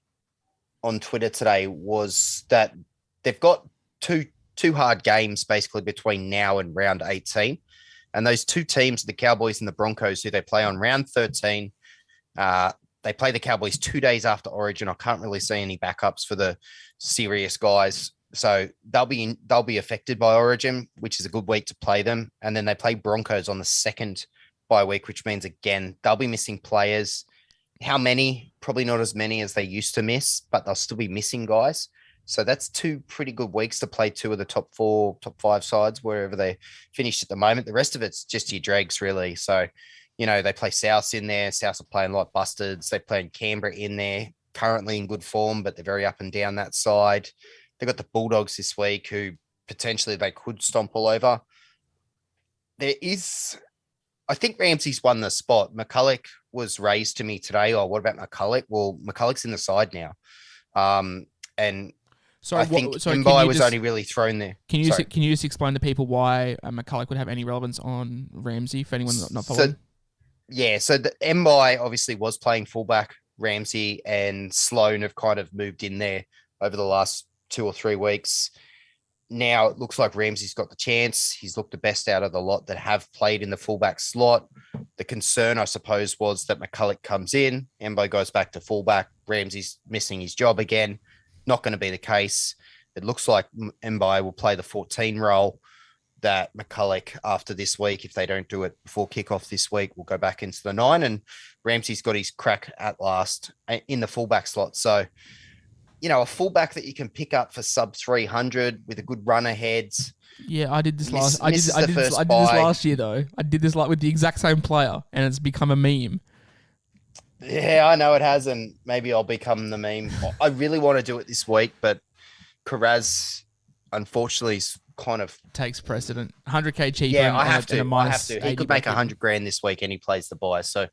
on Twitter today was that they've got two hard games basically between now and round 18. And those 2 teams, the Cowboys and the Broncos, who they play on round 13, they play the Cowboys 2 days after Origin. I can't really see any backups for the serious guys. So they'll be affected by Origin, which is a good week to play them. And then they play Broncos on the second bye week, which means, again, they'll be missing players. How many? Probably not as many as they used to miss, but they'll still be missing guys. So that's 2 pretty good weeks to play 2 of the top 4, top 5 sides, wherever they finished at the moment. The rest of it's just your dregs, really. So, they play South in there. South are playing like bustards. They play Canberra in there, currently in good form, but they're very up and down that side. They've got the Bulldogs this week, who potentially they could stomp all over. I think Ramsey's won the spot. McCulloch was raised to me today. Oh, what about McCulloch? Well, McCulloch's in the side now. And I think Mbai was only really thrown there. Can you just explain to people why McCulloch would have any relevance on Ramsey for anyone not following? So the Mbai obviously was playing fullback. Ramsey and Sloan have kind of moved in there over the last 2 or 3 weeks. Now it looks like Ramsey's got the chance. He's looked the best out of the lot that have played in the fullback slot. The concern, I suppose, was that McCulloch comes in, Mbai goes back to fullback. Ramsey's missing his job again. Not going to be the case. It looks like Mbai will play the 14 role. that McCulloch, after this week, if they don't do it before kickoff this week, will go back into the 9, and Ramsey's got his crack at last in the fullback slot. So, a fullback that you can pick up for sub 300 with a good run ahead. Yeah, I did this last. I did this bye. last year though. I did this with the exact same player, and it's become a meme. Yeah, I know it has, and maybe I'll become the meme. I really want to do it this week, but KIRAZ, unfortunately, is kind of takes precedent. 100k cheaper. Yeah, I have to. He could make 80 100 grand this week, and he plays the buy. So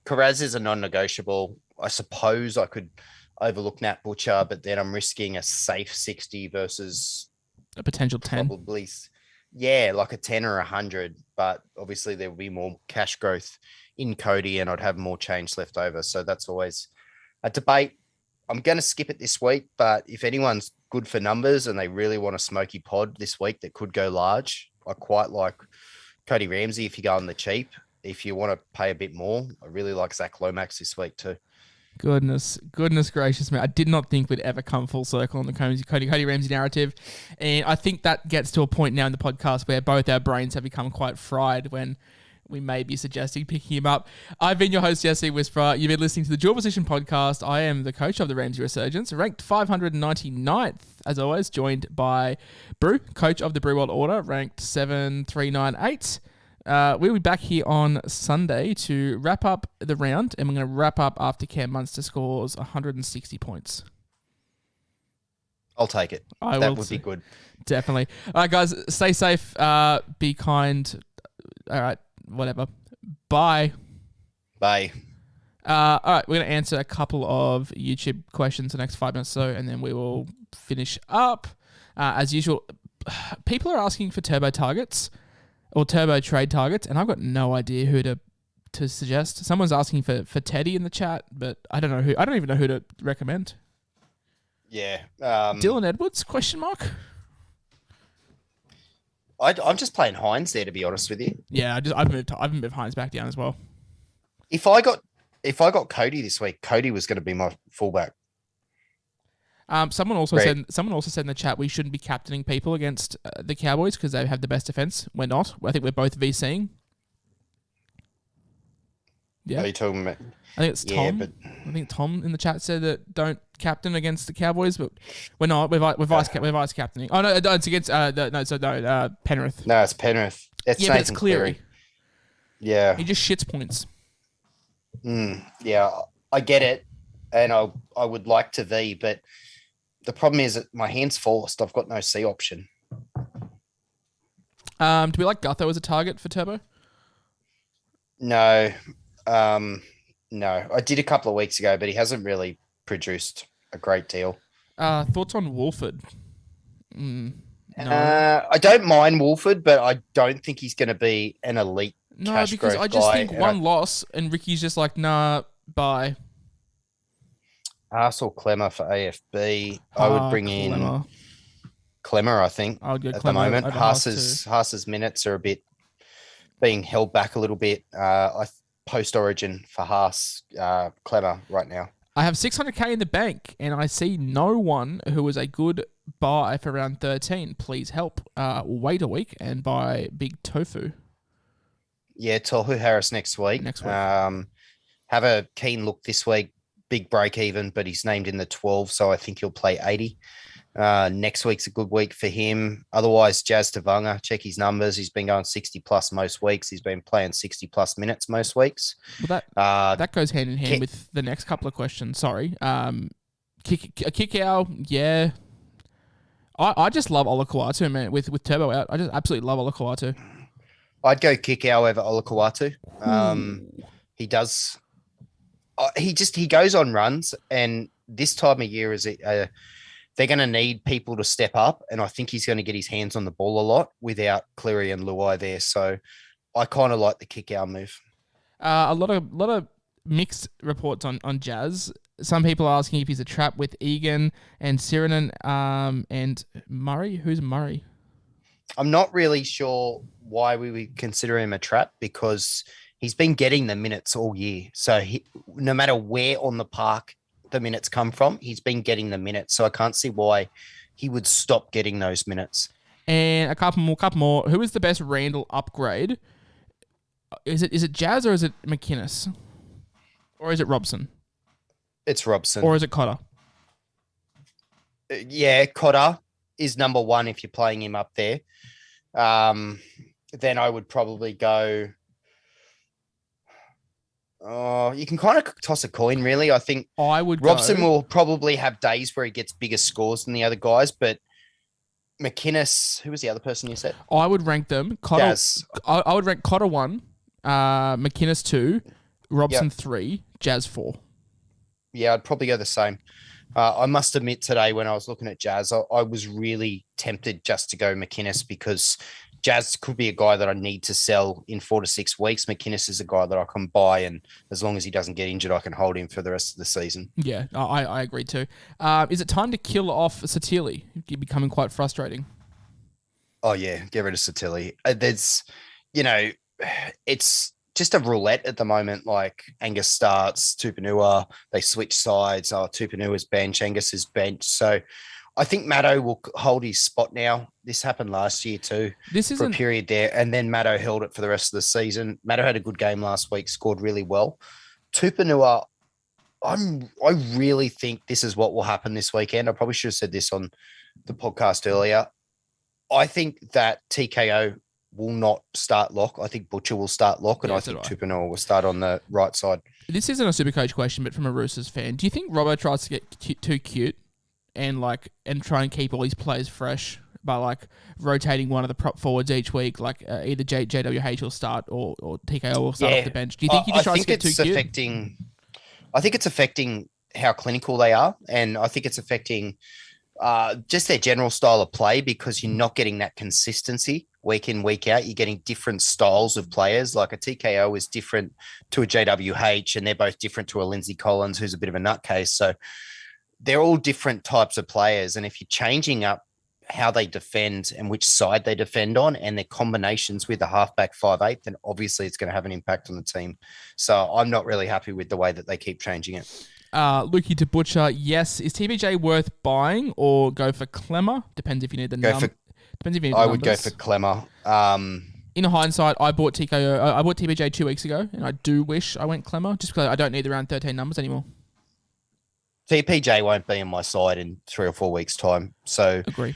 KIRAZ is a non-negotiable. I suppose I could overlook Nat Butcher, but then I'm risking a safe 60 versus a potential 10. Probably, yeah, like a 10 or 100. But obviously, there will be more cash growth in Cody, and I'd have more change left over. So that's always a debate. I'm going to skip it this week, but if anyone's good for numbers and they really want a smoky pod this week that could go large, I quite like Cody Ramsey if you go on the cheap. If you want to pay a bit more, I really like Zach Lomax this week too. Goodness gracious, man. I did not think we'd ever come full circle on the Cody Ramsey narrative. And I think that gets to a point now in the podcast where both our brains have become quite fried when we may be suggesting picking him up. I've been your host, Jesse Whisperer. You've been listening to the Dual Position Podcast. I am the coach of the Ramsey Resurgence, ranked 599th, as always, joined by Brew, coach of the Brew World Order, ranked 7398. We'll be back here on Sunday to wrap up the round, and we're going to wrap up after Cam Munster scores 160 points. I'll take it. That would be good. Definitely. All right, guys, stay safe. Be kind. All right. Whatever. Bye. Bye. All right, we're going to answer a couple of YouTube questions the next 5 minutes or so, and then we will finish up. As usual, people are asking for turbo targets or turbo trade targets, and I've got no idea who to suggest. Someone's asking for Teddy in the chat, but I don't know who. I don't even know who to recommend. Yeah. Dylan Edwards? Question mark. I'm just playing Hines there, to be honest with you. Yeah, I've moved Hines back down as well. If I got Cody this week, Cody was going to be my fullback. Someone also said in the chat we shouldn't be captaining people against the Cowboys because they have the best defense. We're not. I think we're both VCing. Yeah. Are you talking about? I think it's Tom. I think Tom in the chat said that don't captain against the Cowboys, but we're not. We're vice captaining. Oh no, it's against Penrith. No, it's Penrith. But it's Cleary. Yeah, he just shits points. Yeah, I get it, and I would like to V, but the problem is that my hand's forced. I've got no C option. Do we like Gutho as a target for Turbo? No. No, I did a couple of weeks ago, but he hasn't really produced a great deal. Thoughts on Wolford? No. I don't mind Wolford, but I don't think he's going to be an elite cash growth guy. I just think one loss and Ricky's just like, nah, bye. Arsenal Clemmer for AFB. I would bring in Clemmer, I think, I would go at Clemmer the moment. Haas's minutes are a bit being held back a little bit. Post-origin for Haas, Clemmer right now. I have 600k in the bank, and I see no one who is a good buy for round 13. Please help. Wait a week and buy Big Tofu. Yeah, Tohu Harris next week. Have a keen look this week. Big break even, but he's named in the 12, so I think he'll play 80. Next week's a good week for him. Otherwise, Jazz Tavanga, check his numbers. He's been going 60 plus most weeks. He's been playing 60 plus minutes most weeks. Well, that goes hand in hand with the next couple of questions. Sorry. Kick out, yeah. I just love Olakau'atu, man. With Turbo out, I just absolutely love Olakau'atu. I'd go Kikau over Olakau'atu. He does. He goes on runs, and this time of year is they're going to need people to step up, and I think he's going to get his hands on the ball a lot without Cleary and Luai there. So I kind of like the kick-out move. A lot of mixed reports on Jazz. Some people are asking if he's a trap with Egan and Sirinen and Murray. Who's Murray? I'm not really sure why we would consider him a trap because he's been getting the minutes all year. So no matter where on the park the minutes come from, he's been getting the minutes. So I can't see why he would stop getting those minutes. And a couple more. Who is the best Randall upgrade? Is it Jazz or is it McInnes? Or is it Robson? It's Robson. Or is it Cotter? Yeah, Cotter is number one if you're playing him up there. Then I would probably go. Oh, you can kind of toss a coin, really. I think I would. Robson will probably have days where he gets bigger scores than the other guys, but McInnes, who was the other person you said? I would rank them. Cotter, I would rank Cotter 1, McInnes 2, Robson 3, Jazz 4. Yeah, I'd probably go the same. I must admit today when I was looking at Jazz, I was really tempted just to go McInnes because Jazz could be a guy that I need to sell in 4 to 6 weeks. McInnes is a guy that I can buy, and as long as he doesn't get injured, I can hold him for the rest of the season. Yeah, I agree too. Is it time to kill off Satili? He's becoming quite frustrating. Oh, yeah, get rid of Satili. It's just a roulette at the moment. Like Angus starts, Tupanua, they switch sides. Tupanua's bench, Angus is bench. So I think Maddo will hold his spot now. This happened last year too. For a period there, and then Maddo held it for the rest of the season. Maddo had a good game last week, scored really well. Tupanua, I really think this is what will happen this weekend. I probably should have said this on the podcast earlier. I think that TKO will not start lock. I think Butcher will start lock, and I think Tupanua will start on the right side. This isn't a Supercoach question, but from a Roosters fan, do you think Robbo tries to get too cute and try and keep all his players fresh by rotating one of the prop forwards each week, either JWH will start or TKO will start off the bench? Do you think he just tries to get too cute? I think it's affecting how clinical they are, and I think it's affecting just their general style of play because you're not getting that consistency week in, week out. You're getting different styles of players. Like a TKO is different to a JWH, and they're both different to a Lindsay Collins, who's a bit of a nutcase. So they're all different types of players. And if you're changing up how they defend and which side they defend on and their combinations with the halfback 5'8", then obviously it's going to have an impact on the team. So I'm not really happy with the way that they keep changing it. Lukey to Butcher, yes. Is TBJ worth buying or go for Clemmer? Depends if you need the numbers. I would go for Clemmer. In hindsight, I bought TBJ 2 weeks ago, and I do wish I went Clemmer just because I don't need the round 13 numbers anymore. TPJ won't be on my side in 3 or 4 weeks' time. So, agree.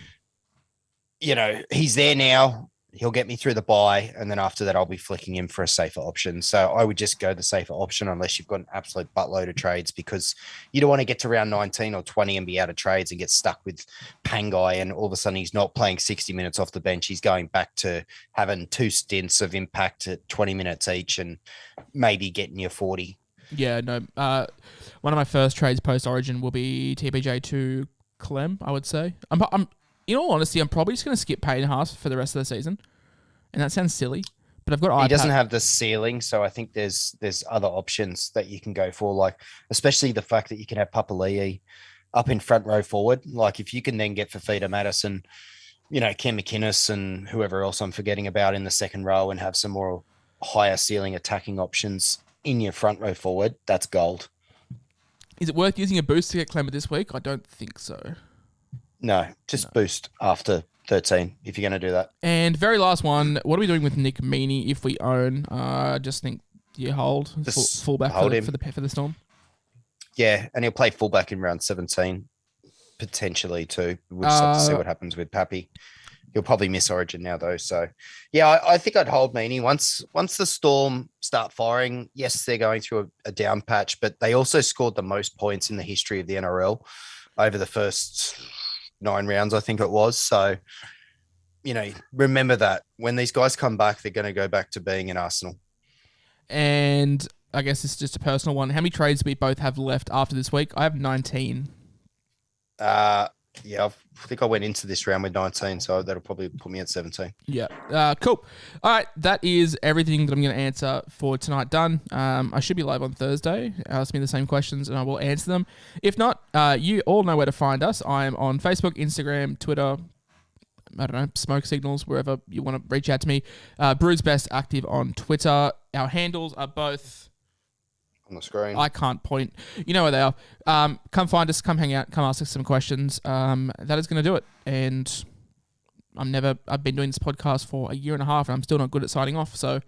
He's there now. He'll get me through the bye, and then after that, I'll be flicking him for a safer option. So I would just go the safer option unless you've got an absolute buttload of trades because you don't want to get to round 19 or 20 and be out of trades and get stuck with Pangai, and all of a sudden he's not playing 60 minutes off the bench. He's going back to having 2 stints of impact at 20 minutes each and maybe getting you 40. Yeah, no. One of my first trades post-Origin will be TBJ to Clem, I would say. I'm in all honesty, I'm probably just going to skip Payne Haas for the rest of the season. And that sounds silly, but I've got iPad. He doesn't have the ceiling, so I think there's other options that you can go for, like especially the fact that you can have Papali'i up in front row forward. Like if you can then get Fafita Madison, Ken McInnes and whoever else I'm forgetting about in the second row and have some more higher ceiling attacking options in your front row forward, that's gold. Is it worth using a boost to get Clemmer this week? I don't think so. No, just boost after 13 if you're going to do that. And very last one, what are we doing with Nick Meaney if we own? Just think, you hold fullback for the Storm? Yeah, and he'll play fullback in round 17 potentially too. We'll just have to see what happens with Pappy. He'll probably miss Origin now though. So yeah, I think I'd hold Meaney once the Storm start firing. Yes, they're going through a down patch, but they also scored the most points in the history of the NRL over the first 9 rounds, I think it was. So, remember that when these guys come back, they're going to go back to being an Arsenal. And I guess it's just a personal one. How many trades do we both have left after this week? I have 19. Yeah, I think I went into this round with 19, so that'll probably put me at 17. Yeah. Cool. All right, that is everything that I'm going to answer for tonight done. I should be live on Thursday. Ask me the same questions and I will answer them. If not, you all know where to find us. I am on Facebook, Instagram, Twitter, I don't know, smoke signals, wherever you want to reach out to me. Brew's Best active on Twitter. Our handles are both on the screen. I can't point. You know where they are. Come find us, come hang out, come ask us some questions. That is going to do it. And I've been doing this podcast for a year and a half and I'm still not good at signing off. So